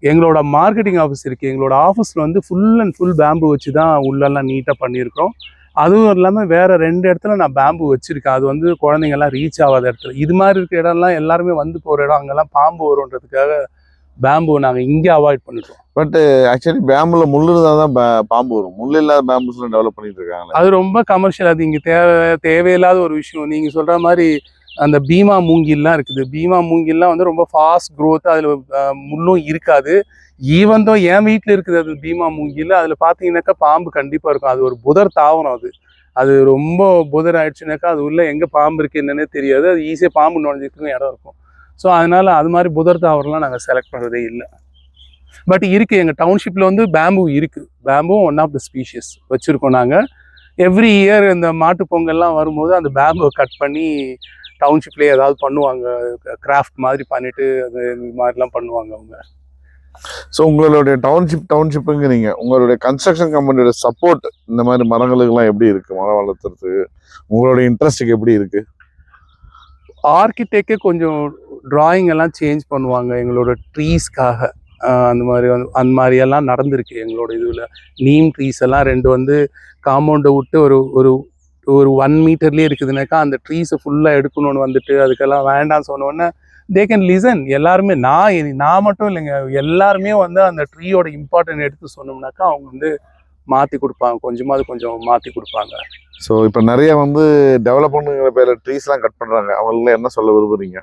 எங்களோட மார்க்கெட்டிங் ஆஃபீஸ் இருக்குது. எங்களோட ஆஃபீஸில் வந்து ஃபுல் அண்ட் ஃபுல் பேம்பு வச்சு தான் உள்ளெல்லாம் நீட்டாக பண்ணியிருக்கிறோம். அதுவும் இல்லாமல் வேறு 2 இடத்துல நான் பேம்பு வச்சுருக்கேன். அது வந்து குழந்தைங்கள்லாம் ரீச் ஆகாத இடத்துல. இது மாதிரி இருக்கிற இடம்லாம் எல்லாருமே வந்து போகிற இடம். அங்கெல்லாம் பாம்பு வரும்ன்றதுக்காக பேம்பு நாங்கள் இங்கே அவாய்ட் பண்ணிட்டோம். பட் ஆக்சுவலி பேம்புல முள் இருந்தால் தான் பாம்பு வரும். முள் இல்லாத பேம்புஸ்லாம் டெவலப் பண்ணிட்டு இருக்காங்க. அது ரொம்ப கமர்ஷியல். அது இங்கே தேவையில்லாத ஒரு விஷயம். நீங்கள் சொல்கிற மாதிரி அந்த பீமா மூங்கில்லாம் இருக்குது. பீமா மூங்கில்லாம் வந்து ரொம்ப ஃபாஸ்ட் க்ரோத். அதில் முள்ளும் இருக்காது. ஈவன் தான் என் வீட்டில் இருக்குது அது பீமா மூங்கில். அதில் பார்த்தீங்கன்னாக்கா பாம்பு கண்டிப்பாக இருக்கும். அது ஒரு புதர் தாவரம். அது ரொம்ப புதர் ஆயிடுச்சுனாக்கா அது உள்ள எங்கே பாம்பு இருக்குது என்னன்னே தெரியாது. அது ஈஸியாக பாம்பு நுழைஞ்சிக்கிறதுக்கும் இடம் இருக்கும். ஸோ அதனால் அது மாதிரி புதர் தாவரம்லாம் நாங்கள் செலக்ட் பண்ணுறதே இல்லை. பட் இருக்குது, எங்கள் டவுன்ஷிப்பில் வந்து பேம்பு இருக்குது. Bamboo one of the species வச்சுருக்கோம் நாங்கள். எவ்ரி இயர் இந்த மாட்டு பொங்கல்லாம் வரும்போது அந்த பேம்பை கட் பண்ணி டவுன்ஷிப்லேயே ஏதாவது பண்ணுவாங்க. கிராஃப்ட் மாதிரி பண்ணிவிட்டு அது இந்த மாதிரிலாம் பண்ணுவாங்க அவங்க. ஸோ உங்களுடைய டவுன்ஷிப்புங்கிறீங்க, உங்களுடைய கன்ஸ்ட்ரக்ஷன் கம்பெனியோட சப்போர்ட் இந்த மாதிரி மரங்களுக்கெல்லாம் எப்படி இருக்குது? மரம் வளர்த்துறதுக்கு உங்களுடைய இன்ட்ரெஸ்ட்டுக்கு எப்படி இருக்குது? ஆர்கிடெக்டே கொஞ்சம் ட்ராயிங் எல்லாம் சேஞ்ச் பண்ணுவாங்க எங்களோட ட்ரீஸ்க்காக. அந்த மாதிரியெல்லாம் நடந்திருக்கு எங்களோட இதில். நீம் ட்ரீஸ் எல்லாம் 2 வந்து காம்பவுண்டை விட்டு ஒரு 1 மீட்டர்லேயே இருக்குதுனாக்கா அந்த ட்ரீஸை ஃபுல்லாக எடுக்கணும்னு வந்துட்டு அதுக்கெல்லாம் வேண்டாம்னு சொன்னோன்னே தே கேன் லிசன். எல்லாருமே, நான் மட்டும் இல்லைங்க, எல்லாருமே வந்து அந்த ட்ரீயோட இம்பார்ட்டன்ட் எடுத்து சொன்னோம்னாக்கா அவங்க வந்து மாற்றி கொடுப்பாங்க. கொஞ்சம் மாற்றி கொடுப்பாங்க. ஸோ இப்போ நிறைய வந்து டெவலப்மெண்ட்டுங்கிற பேரில் ட்ரீஸ்லாம் கட் பண்ணுறாங்க. அவங்கள என்ன சொல்ல விரும்புகிறீங்க?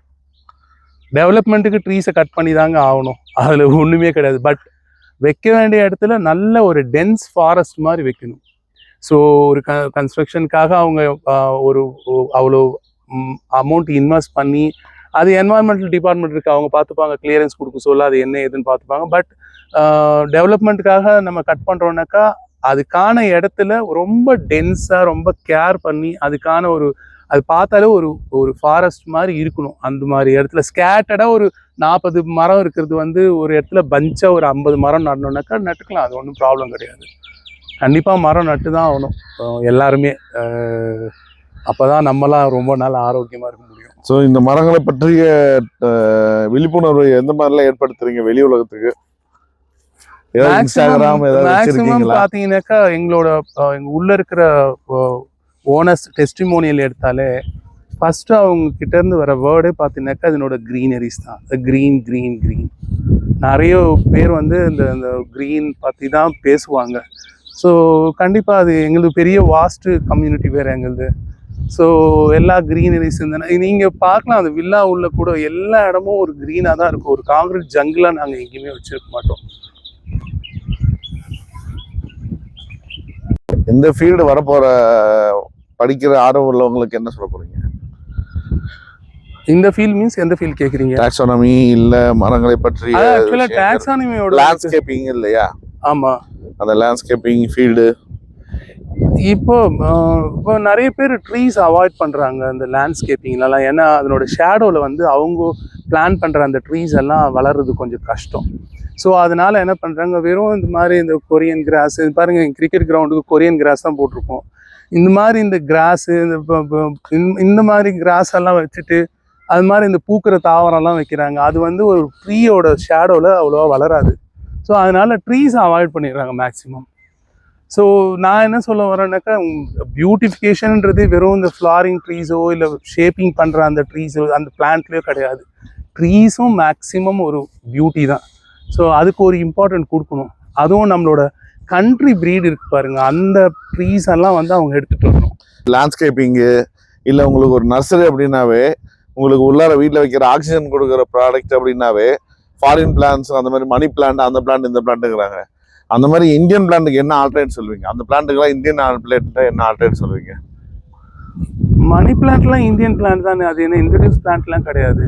டெவலப்மெண்ட்டுக்கு ட்ரீஸை கட் பண்ணி தாங்க ஆகணும். அதில் ஒன்றுமே கிடையாது. பட் வைக்க வேண்டிய இடத்துல நல்ல ஒரு டென்ஸ் ஃபாரஸ்ட் மாதிரி வைக்கணும். ஸோ ஒரு கன்ஸ்ட்ரக்ஷனுக்காக அவங்க ஒரு அவ்வளோ அமௌண்ட் இன்வெஸ்ட் பண்ணி அது என்வாயன்மெண்டல் டிபார்ட்மெண்ட் இருக்குது, அவங்க பார்த்துப்பாங்க, கிளியரன்ஸ் கொடுக்க சொல்ல அது என்ன ஏதுன்னு பார்த்துப்பாங்க. பட் டெவலப்மெண்ட்டுக்காக நம்ம கட் பண்ணுறோன்னாக்கா அதுக்கான இடத்துல ரொம்ப டென்ஸாக ரொம்ப கேர் பண்ணி அதுக்கான அது பார்த்தாலே ஒரு ஃபாரஸ்ட் மாதிரி இருக்கணும். அந்த மாதிரி இடத்துல ஸ்கேட்டடாக ஒரு 40 மரம் இருக்கிறது ஒரு இடத்துல பஞ்சாக ஒரு 50 மரம் நடணுன்னாக்கா நட்டுக்கலாம், அது ஒன்றும் ப்ராப்ளம் கிடையாது. கண்டிப்பாக மரம் நட்டு தான் ஆகணும் எல்லாருமே. அப்போ தான் நம்மளாம் ரொம்ப நாள் ஆரோக்கியமாக இருக்க முடியும். ஸோ இந்த மரங்களை பற்றிய விழிப்புணர்வை எந்த மாதிரிலாம் ஏற்படுத்துறீங்க வெளி உலகத்துக்கு? மேக்ஸிமம் பார்த்தீங்கன்னாக்கா எங்களோட உள்ள இருக்கிற ஓனர்ஸ் டெஸ்டிமோனியல் எடுத்தாலே ஃபர்ஸ்ட் அவங்க கிட்ட இருந்து வர வேர்டே பார்த்தீங்கன்னாக்கா அதனோட க்ரீனரிஸ் தான். Green green green. நிறைய பேர் இந்த க்ரீன் பற்றி தான் பேசுவாங்க. ஸோ கண்டிப்பாக அது எங்களுக்கு பெரிய வாஸ்ட்டு கம்யூனிட்டி வேறு எங்களுது. ஸோ எல்லா க்ரீனரிஸ் நீங்கள் பார்க்கலாம், அந்த வில்லா உள்ள கூட எல்லா இடமும் ஒரு க்ரீனாக தான் இருக்கும். ஒரு காங்கிரீட் ஜங்கிளாக நாங்கள் எங்கேயுமே வச்சுருக்க மாட்டோம். இந்த ஃபீல்டு வரப்போற படிக்கிற ஆர்வம் உள்ளவங்களுக்கு என்ன சொல்ல போறீங்க? இந்த ஃபீல்ட் மீன்ஸ் எந்த ஃபீல்ட் கேக்குறீங்க? டாக்ஸானமி இல்ல மரங்களை பற்றி? ஆக்சுவலா டாக்ஸானமியோட லேண்ட்ஸ்கேப்பிங் இல்லையா? ஆமா, அந்த லேண்ட்ஸ்கேப்பிங் ஃபீல்டு இப்போ நிறைய பேர் ட்ரீஸ் அவாய்ட் பண்றாங்க அந்த லேண்ட்ஸ்கேப்பிங்லாம். ஏன்னா அதனோட ஷேடோல அவங்க பிளான் பண்ற அந்த ட்ரீஸ் எல்லாம் வளர்றது கொஞ்சம் கஷ்டம். ஸோ அதனால என்ன பண்ணுறாங்க, வெறும் இந்த மாதிரி இந்த கொரியன் கிராஸ், பாருங்க கிரிக்கெட் கிரவுண்டுக்கு கொரியன் கிராஸ் தான் போட்டிருக்கோம். இந்த மாதிரி இந்த கிராஸு இந்த மாதிரி கிராஸ் எல்லாம் வச்சுட்டு அது மாதிரி இந்த பூக்கிற தாவரம்லாம் வைக்கிறாங்க. அது ஒரு ட்ரீயோட ஷேடோவில் அவ்வளோவா வளராது. ஸோ அதனால ட்ரீஸ் அவாய்ட் பண்ணிடுறாங்க மேக்ஸிமம். ஸோ நான் என்ன சொல்ல வரேன்னாக்கா, பியூட்டிஃபிகேஷன்ன்றது வெறும் இந்த ஃப்ளாரிங் ட்ரீஸோ இல்லை ஷேப்பிங் பண்ணுற அந்த ட்ரீஸோ அந்த பிளான்ட்லேயோ கிடையாது. ட்ரீஸும் மேக்ஸிமம் ஒரு பியூட்டி தான். ஸோ அதுக்கு ஒரு இம்பார்ட்டன்ட் கொடுக்கணும். அதுவும் நம்மளோட கண்ட்ரி ப்ரீட் இருக்கு பாருங்க, அந்த ட்ரீஸ் எல்லாம் அவங்க எடுத்துகிட்டு வரணும். லேண்ட்ஸ்கேப்பிங்கு இல்லை உங்களுக்கு ஒரு நர்சரி அப்படின்னாவே, உங்களுக்கு உள்ளார வீட்டில் வைக்கிற ஆக்சிஜன் கொடுக்குற ப்ராடக்ட் அப்படின்னாவே ஃபாரின் பிளான்ஸ், அந்த மாதிரி மணி பிளான்ட், அந்த பிளான்ட் இந்த பிளான்ட்டுங்கிறாங்க. அந்த மாதிரி இந்தியன் பிளான்ட்டுக்கு என்ன ஆல்டர்னேட் சொல்லுவீங்க? அந்த பிளான்ட்டுக்கெல்லாம் இந்தியன் பிளான்ட்டு என்ன ஆல்டர்னேட் சொல்லுவீங்க? மணி பிளான்ட்லாம் இந்தியன் பிளான்ட் தானே, அது என்ன இன்ட்ரடியூஸ் பிளான்ட்லாம் கிடையாது.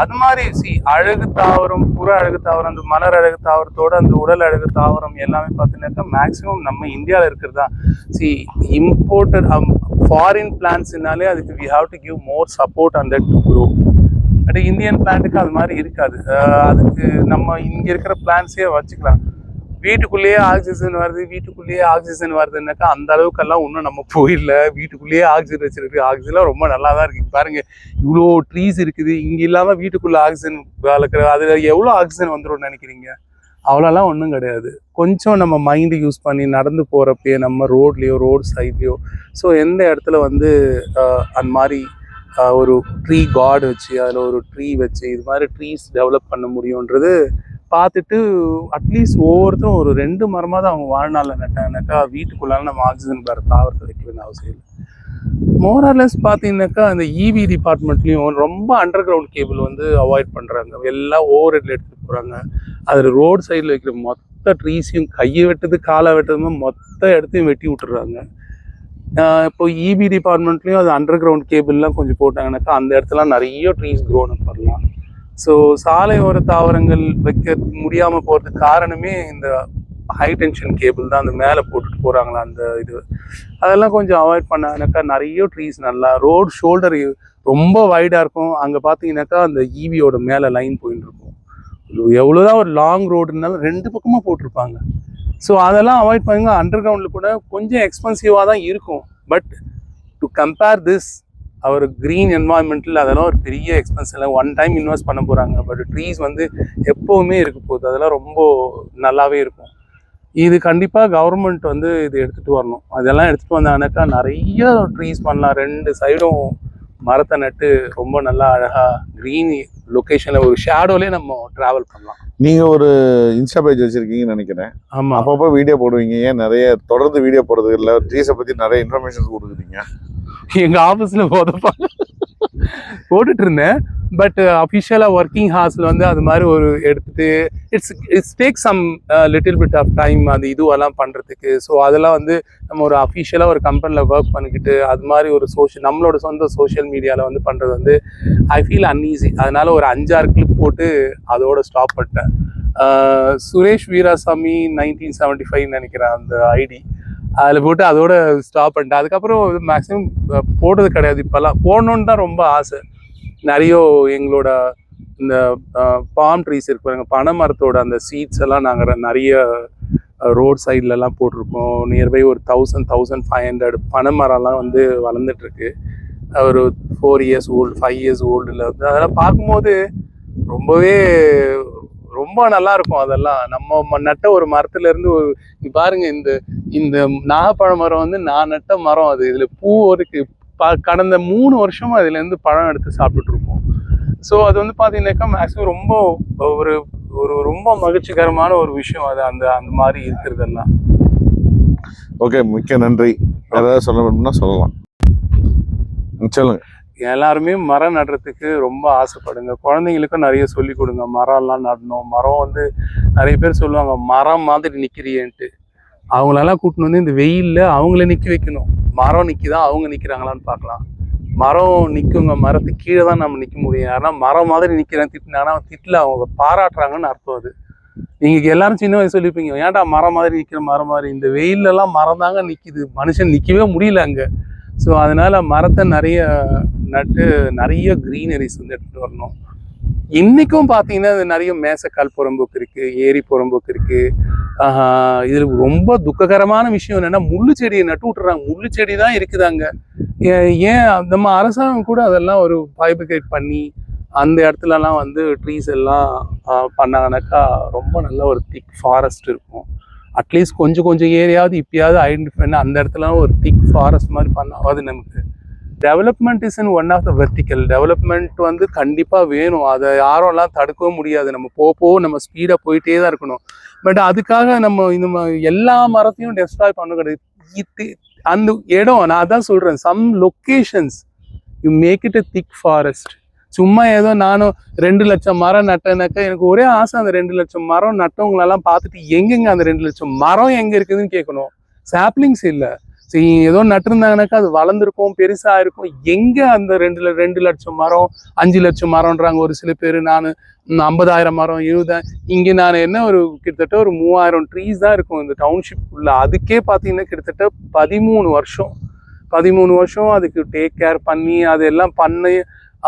அது மாதிரி அழகு தாவரம், புற அழகு தாவரம், அந்த மலர் அழகு தாவரத்தோட அந்த உடல் அழகு தாவரம் எல்லாமே பார்த்தீங்கன்னாக்கா மேக்ஸிமம் நம்ம இந்தியாவில் இருக்கிறது தான். இம்போர்ட்டட் ஃபாரின் பிளான்ட்ஸ்னாலே அதுக்கு we have to give more support on that to grow. But Indian பிளான்ட்டுக்கு அது மாதிரி இருக்காது. அதுக்கு நம்ம இங்கே இருக்கிற பிளான்ட்ஸே வச்சுக்கலாம். வீட்டுக்குள்ளேயே ஆக்சிஜன் வருதுன்னாக்கா அந்த அளவுக்கெல்லாம் இன்னும் நம்ம போயிடல. வீட்டுக்குள்ளேயே ஆக்சிஜன் வச்சிருக்கு. ஆக்சிஜன்லாம் ரொம்ப நல்லா தான் இருக்குது. பாருங்க, இவ்வளோ ட்ரீஸ் இருக்குது, இங்கே இல்லாமல் வீட்டுக்குள்ளே ஆக்சிஜன் வளர்க்குற, அதில் எவ்வளோ ஆக்சிஜன் வந்துடும் நினைக்கிறீங்க? அவ்வளோலாம் ஒன்றும் கிடையாது. கொஞ்சம் நம்ம மைண்டு யூஸ் பண்ணி நடந்து போகிறப்பயே நம்ம ரோட்லேயோ ரோட் சைட்லேயோ எந்த இடத்துல அந்த மாதிரி ஒரு ட்ரீ கார்டு வச்சு அதில் ஒரு ட்ரீ வச்சு இது மாதிரி ட்ரீஸ் டெவலப் பண்ண முடியுன்றது பார்த்துட்டு அட்லீஸ்ட் ஒவ்வொருத்தரும் ஒரு 2 மரமாக தான் அவங்க வாழ்நாளில் நட்டாங்கனாக்கா வீட்டுக்குள்ளால நம்ம ஆக்சிஜன் வேறு தாவரத்தை வைக்க வேண்டிய அவசியம் இல்லை. மோரார்லெஸ் பார்த்தீங்கன்னாக்கா அந்த இவி டிபார்ட்மெண்ட்லேயும் ரொம்ப அண்டர் கிரவுண்ட் கேபிள் அவாய்ட் பண்ணுறாங்க. எல்லாம் ஓவர் ஹெட்ல எடுத்துகிட்டு போகிறாங்க. அதில் ரோடு சைடில் வைக்கிற மொத்த ட்ரீஸையும் கையை வெட்டுது காலை வெட்டுறதுமா மொத்த இடத்தையும் வெட்டி விட்டுறாங்க. இப்போ இபி டிபார்ட்மெண்ட்லேயும் அது அண்டர் கிரவுண்ட் கேபிள்லாம் கொஞ்சம் போட்டாங்கன்னாக்கா அந்த இடத்துல நிறைய ட்ரீஸ் க்ரோன் அப் பண்ணலாம். ஸோ சாலையோர தாவரங்கள் வைக்க முடியாமல் போகிறதுக்கு காரணமே இந்த ஹை டென்ஷன் கேபிள் தான். அந்த மேலே போட்டுட்டு போகிறாங்களா அந்த அதெல்லாம் கொஞ்சம் அவாய்ட் பண்ணாங்கனாக்கா நிறைய ட்ரீஸ் நல்லா ரோடு ஷோல்டர் ரொம்ப வைடாக இருக்கும். அங்கே பார்த்தீங்கன்னாக்கா அந்த ஈவியோட மேலே லைன் போயின்னு இருக்கும். எவ்வளோதான் ஒரு லாங் ரோடுனாலும் 2 பக்கமாக போட்டிருப்பாங்க. ஸோ அதெல்லாம் அவாய்ட் பண்ணுங்க. அண்டர் கிரவுண்டில் கூட கொஞ்சம் எக்ஸ்பென்சிவாக தான் இருக்கும். But to compare this our green என்வாயன்மெண்ட்டில் அதெல்லாம் ஒரு பெரிய எக்ஸ்பென்ஸ் இல்லை. ஒன் டைம் இன்வெஸ்ட் பண்ண போகிறாங்க. பட் ட்ரீஸ் எப்போவுமே இருக்க போகுது. அதெல்லாம் ரொம்ப நல்லாவே இருக்கும். இது கண்டிப்பாக கவர்மெண்ட் இது எடுத்துகிட்டு வரணும். அதெல்லாம் எடுத்துகிட்டு வந்தாங்கனாக்கா நிறைய ட்ரீஸ் பண்ணலாம். 2 சைடும் மரத்தை நட்டு ரொம்ப நல்லா அழகாக க்ரீன் லொக்கேஷனில் ஒரு ஷேடோலே நம்ம ட்ராவல் பண்ணலாம். நீங்கள் ஒரு இன்ஸ்டா பேஜ் வச்சுருக்கீங்கன்னு நினைக்கிறேன். ஆமாம், அப்பப்போ வீடியோ போடுவீங்க. ஏன் நிறைய தொடர்ந்து வீடியோ போடுறது இல்லை? ட்ரீஸை பற்றி நிறைய இன்ஃபர்மேஷன் கொடுக்குறீங்க. எங்கள் ஆஃபீஸில் போட்டுட்டு இருந்தேன். பட் அஃபிஷியலாக ஒர்க்கிங் ஹார்ஸில் வந்து அது மாதிரி ஒரு எடுத்துட்டு it's take some little bit of time அது இதுவெல்லாம் பண்ணுறதுக்கு. ஸோ அதெல்லாம் வந்து நம்ம ஒரு அஃபிஷியலாக ஒரு கம்பெனியில் ஒர்க் பண்ணிக்கிட்டு அது மாதிரி ஒரு நம்மளோட சொந்த சோஷியல் மீடியாவில் வந்து பண்ணுறது வந்து ஐ ஃபீல் அன்ஈஸி. அதனால ஒரு 5-6 கிளிப் போட்டு அதோட ஸ்டாப் பண்ணிட்டேன். சுரேஷ் வீராசாமி 1975 நினைக்கிறேன் அந்த ஐடி, அதில் போட்டு அதோட ஸ்டாப் பண்ணிட்டேன். அதுக்கப்புறம் மேக்ஸிமம் போடுறது கிடையாது. இப்போல்லாம் போடணுன்னு தான் ரொம்ப ஆசை. நிறைய எங்களோட இந்த பாம் ட்ரீஸ் இருக்கு பாருங்க, பனை மரத்தோட அந்த சீட்ஸ் எல்லாம் நாங்கள் நிறைய ரோட் சைட்லலாம் போட்டிருக்கோம். நியர்பை ஒரு 1500 பனை மரம்லாம் வந்து வளர்ந்துட்டுருக்கு. ஒரு 4 இயர்ஸ் ஓல்டு 5 இயர்ஸ் ஓல்டில் வந்து அதெல்லாம் பார்க்கும்போது ரொம்பவே ரொம்ப நல்லா இருக்கும். அதெல்லாம் நம்ம நட்ட ஒரு மரத்துல இருந்து பாருங்க, இந்த இந்த நாகப்பழ மரம் வந்து நான் நட்ட மரம். அது இதுல பூ இருக்கு. கடந்த 3 வருஷமா இதுல இருந்து பழம் எடுத்து சாப்பிட்டுட்டு இருக்கோம். ஸோ அது வந்து பாத்தீங்கன்னாக்கா மேக்ஸிமம் ரொம்ப ஒரு ஒரு ரொம்ப மகிழ்ச்சிகரமான ஒரு விஷயம் அது, அந்த அந்த மாதிரி இருக்கிறதெல்லாம். ஓகே, மிக்க நன்றி. வேற ஏதாவது சொல்லணும்னா சொல்லலாம், சொல்லுங்க. எல்லாருமே மரம் நடுறதுக்கு ரொம்ப ஆசைப்படுங்க. குழந்தைங்களுக்கும் நிறைய சொல்லி கொடுங்க, மரம்லாம் நடணும். மரம் வந்து நிறைய பேர் சொல்லுவாங்க மரம் மாதிரி நிற்கிறியன்ட்டு. அவங்களெல்லாம் கூட்டின்னு வந்து இந்த வெயிலில் அவங்கள நிற்க வைக்கணும். மரம் நிற்கிதான், அவங்க நிற்கிறாங்களான்னு பார்க்கலாம். மரம் நிற்குங்க, மரத்துக்கு கீழே தான் நம்ம நிற்க முடியும். யாருன்னா மரம் மாதிரி நிற்கிறேன் திட்டினாங்கன்னா திட்டில் அவங்க பாராட்டுறாங்கன்னு அர்த்தம். அது நீங்கள் எல்லாரும் சின்ன வயசு சொல்லியிருப்பீங்க, ஏன்டா மரம் மாதிரி நிற்கிற, மரம் மாதிரி. இந்த வெயிலெல்லாம் மரம் தாங்க நிற்கிது, மனுஷன் நிற்கவே முடியல அங்கே. ஸோ அதனால் மரத்தை நிறைய நட்டு நிறைய க்ரீனரிஸ் வந்து எடுத்துகிட்டு வரணும். இன்றைக்கும் பார்த்தீங்கன்னா நிறைய மேசக்கால் புறம்போக்கு இருக்குது, ஏரி புறம்போக்கு இருக்குது. இதில் ரொம்ப துக்ககரமான விஷயம் என்னென்னா முள்ளு செடியை நட்டு விட்டுறாங்க. முள்ளு செடி தான் இருக்குது அங்கே. ஏன் நம்ம அரசாங்கம் கூட அதெல்லாம் ஒரு ஃபைபிரிகேட் பண்ணி அந்த இடத்துலலாம் வந்து ட்ரீஸ் எல்லாம் பண்ணாங்கனாக்கா ரொம்ப நல்ல ஒரு திக் ஃபாரஸ்ட் இருக்கும். அட்லீஸ்ட் கொஞ்சம் ஏரியாவது இப்பயாவது ஐடென்டிஃபை பண்ணி அந்த இடத்துல ஒரு திக் ஃபாரஸ்ட் மாதிரி பண்ணாவது நமக்கு. Development is in one of the vertical. Development வந்து கண்டிப்பாக வேணும், அதை யாரெல்லாம் தடுக்கவும் முடியாது. நம்ம போக நம்ம ஸ்பீடாக போயிட்டே தான் இருக்கணும். பட் அதுக்காக நம்ம இந்த எல்லா மரத்தையும் டெஸ்ட்ராய் பண்ண கிடையாது. அந்த இடம் நான் அதான் சொல்கிறேன், some locations you make it a thick forest. சும்மா ஏதோ நானும் 2 லட்சம் மரம் நட்டேனாக்கா எனக்கு ஒரே ஆசை, அந்த 2 லட்சம் மரம் நட்டவங்களெல்லாம் பார்த்துட்டு எங்கெங்க அந்த 2 லட்சம் மரம் எங்கே இருக்குதுன்னு கேட்கணும். சாப்ளிங்ஸ் இல்லை, சரி ஏதோ நட்டுருந்தாங்கனாக்கா அது வளர்ந்துருக்கும், பெருசாக இருக்கும். எங்கே அந்த 2 லட்சம் மரம் 5 லட்சம் மரம்ன்றாங்க ஒரு சில பேர். நான் 50,000 மரம் 70,000. இங்கே நான் என்ன ஒரு கிட்டத்தட்ட ஒரு 3000 ட்ரீஸ் தான் இருக்கும் இந்த டவுன்ஷிப் உள்ள. அதுக்கே பார்த்தீங்கன்னா கிட்டத்தட்ட 13 வருஷம் அதுக்கு டேக் கேர் பண்ணி அதெல்லாம் பண்ணி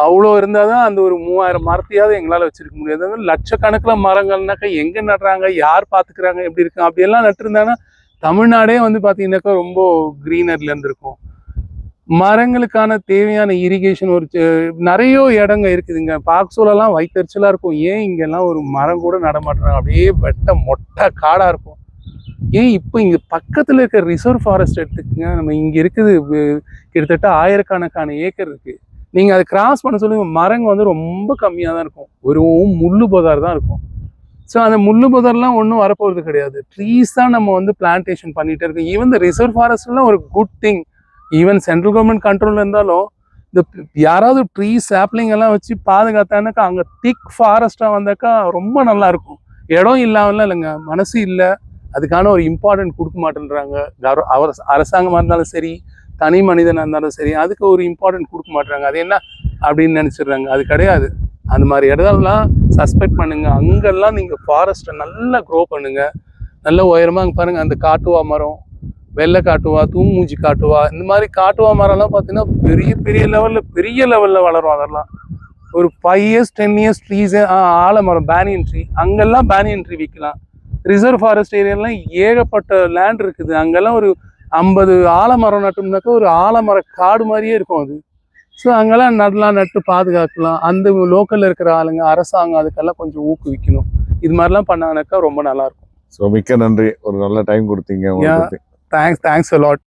அவ்வளோ இருந்தால் தான் அந்த ஒரு 3000 மரத்தையாவது எங்களால் வச்சிருக்க முடியாது. லட்சக்கணக்கில் மரங்கள்னாக்கா எங்கே நடுறாங்க, யார் பார்த்துக்கிறாங்க, எப்படி இருக்கு, அப்படியெல்லாம் நட்டுருந்தாங்கன்னா தமிழ்நாடே வந்து பார்த்தீங்கன்னாக்கா ரொம்ப க்ரீனரில் இருந்திருக்கும். மரங்களுக்கான தேவையான இரிகேஷன் ஒரு நிறைய இடங்க இருக்குதுங்க. பாக்ஸோலலாம் வயிற்றுச்சலாக இருக்கும். ஏன் இங்கெல்லாம் ஒரு மரம் கூட நடமாட்டுறாங்க, அப்படியே மொட்டை காடாக இருக்கும். ஏன் இப்போ இங்கே பக்கத்தில் இருக்க ரிசர்வ் ஃபாரஸ்ட் எடுத்துக்கங்க, நம்ம இங்கே இருக்குது கிட்டத்தட்ட 1000கணக்கான ஏக்கர் இருக்குது. நீங்கள் அதை கிராஸ் பண்ண சொல்லுங்க, மரங்க வந்து ரொம்ப கம்மியாக தான் இருக்கும், ஒரு முள்ளு புதர் தான் இருக்கும். ஸோ அந்த முள்ளு புதர்லாம் ஒன்றும் வரப்போகிறது கிடையாது. ட்ரீஸ் தான் நம்ம வந்து பிளான்டேஷன் பண்ணிகிட்டே இருக்கோம். ஈவன் இந்த ரிசர்வ் ஃபாரஸ்ட்லாம் ஒரு good thing. Even central government கண்ட்ரோலில் இருந்தாலும் இந்த யாராவது ட்ரீஸ் சாப்ளிங் எல்லாம் வச்சு பாதுகாத்தானாக்கா அங்கே திக் ஃபாரஸ்ட்டாக வந்தாக்கா ரொம்ப நல்லா இருக்கும். இடம் இல்லாமலாம் இல்லைங்க, மனசு இல்லை, அதுக்கான ஒரு இம்பார்ட்டன்ட் கொடுக்க மாட்டேன்றாங்க. அரசாங்கமாக இருந்தாலும் சரி, தனி மனிதனாக இருந்தாலும் சரி, அதுக்கு ஒரு இம்பார்ட்டன்ட் கொடுக்க மாட்டுறாங்க. அது என்ன அப்படின்னு நினச்சிடுறாங்க. அது கிடையாது. அந்த மாதிரி இடம்லாம் சஸ்பெக்ட் பண்ணுங்க. அங்கெல்லாம் நீங்கள் ஃபாரஸ்ட்டை நல்லா க்ரோ பண்ணுங்க, நல்ல உயரமாக. அங்கே பாருங்கள், அந்த காட்டுவா மரம், வெள்ளை காட்டுவா, தூமூஞ்சி காட்டுவா, இந்த மாதிரி காட்டுவா மரம்லாம் பார்த்தீங்கன்னா பெரிய லெவலில் வளரும். அதெல்லாம் ஒரு 5 இயர்ஸ் 10 இயர்ஸ் ட்ரீஸு. ஆலமரம், பேனியன் ட்ரீ, அங்கெல்லாம் பேனியன் ட்ரீ விற்கலாம். ரிசர்வ் ஃபாரஸ்ட் ஏரியாலாம் ஏகப்பட்ட லேண்ட் இருக்குது. அங்கெல்லாம் ஒரு 50 ஆலமரம் நட்டோம்னாக்கா ஒரு ஆலமர காடு மாதிரியே இருக்கும் அது. ஸோ அங்கெல்லாம் நட்டு பாதுகாக்கலாம். அந்த லோக்கலில் இருக்கிற ஆளுங்க, அரசாங்கம் அதுக்கெல்லாம் கொஞ்சம் ஊக்குவிக்கணும். இது மாதிரிலாம் பண்ணாங்கனாக்கா ரொம்ப நல்லாயிருக்கும். ஸோ மிக்க நன்றி, ஒரு நல்ல டைம் கொடுத்தீங்க. Thanks a lot.